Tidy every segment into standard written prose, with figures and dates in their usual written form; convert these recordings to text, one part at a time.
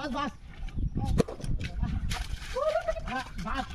बस बस बस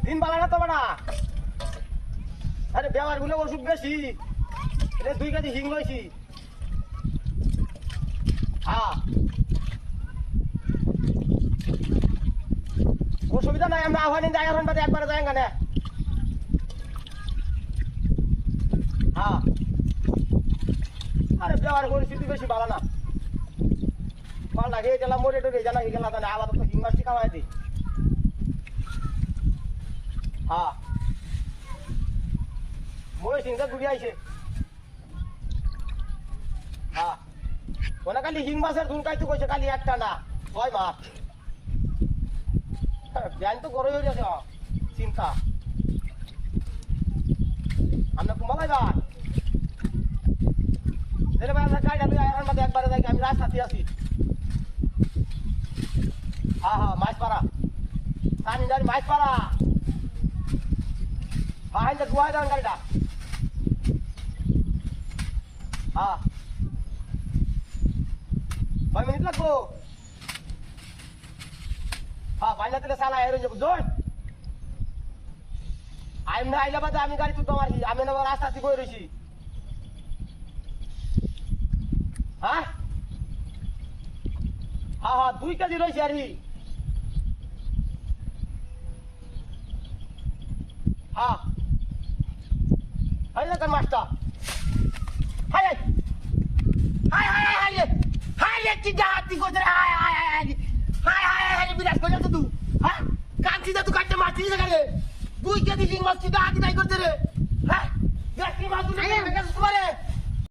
दिन बाला ना तो बड़ा अरे बेवार गुलो ओषुध बेशी रे 2 কেজি হিং লইছি হ্যাঁ অসুবিধা নাই আমরা আহ্বান যাই এখন বাদে একবার যাই গানে হ্যাঁ আরে বেওয়ার পরিস্থিতি বেশি ভালো না পাল লাগে গেলাম মোড়ে টোরে জানা কি গেলা জানা আবার তো হিং মাছটি খাওয়াই দি হ্যাঁ মোড়ে সিংটা ঘুরে আইছে হ্যাঁ ওনা খালি হিং মাছের ঝুল খাইতে কইছে খালি একটা না 6 মাছ ধ্যান তো গরম হয়ে যাচ্ছে চিন্তা আমরা কুমালাই ভাই তাহলে ভাই আমরা গাড়ি ডালি আয়রন বাদে একবারে যাই আমি রাস্তাতে আছি হ্যাঁ হ্যাঁ মাছ পাড়া পানি গাড়ি মাছ পাড়া হ্যাঁ এটা গুয়াই দান গাড়িটা হ্যাঁ 5 মিনিট লাগবো হ্যাঁ বাইনা তেলে সালা এর যাবো জোর আমি না আইলা বাদে আমি গাড়ি তুলতে মারছি আমি না রাস্তাতে বই রইছি হ্যাঁ হ্যাঁ হ্যাঁ 2 কেজি রইছে আর হ্যাঁ হাই না মাস্টার হাই হাই হাই হাই হাই হাই হাই কি জাতি কোজরে হাই হাই হাই হাই হাই হাই বিরাট কইলা তো তুই হ্যাঁ কাঁচি দা তুই কাটতে মারছিস কেন 2 কেজি লিং মাছ কি দাঁতি নাই করতে রে হ্যাঁ দেখি মাছ তুই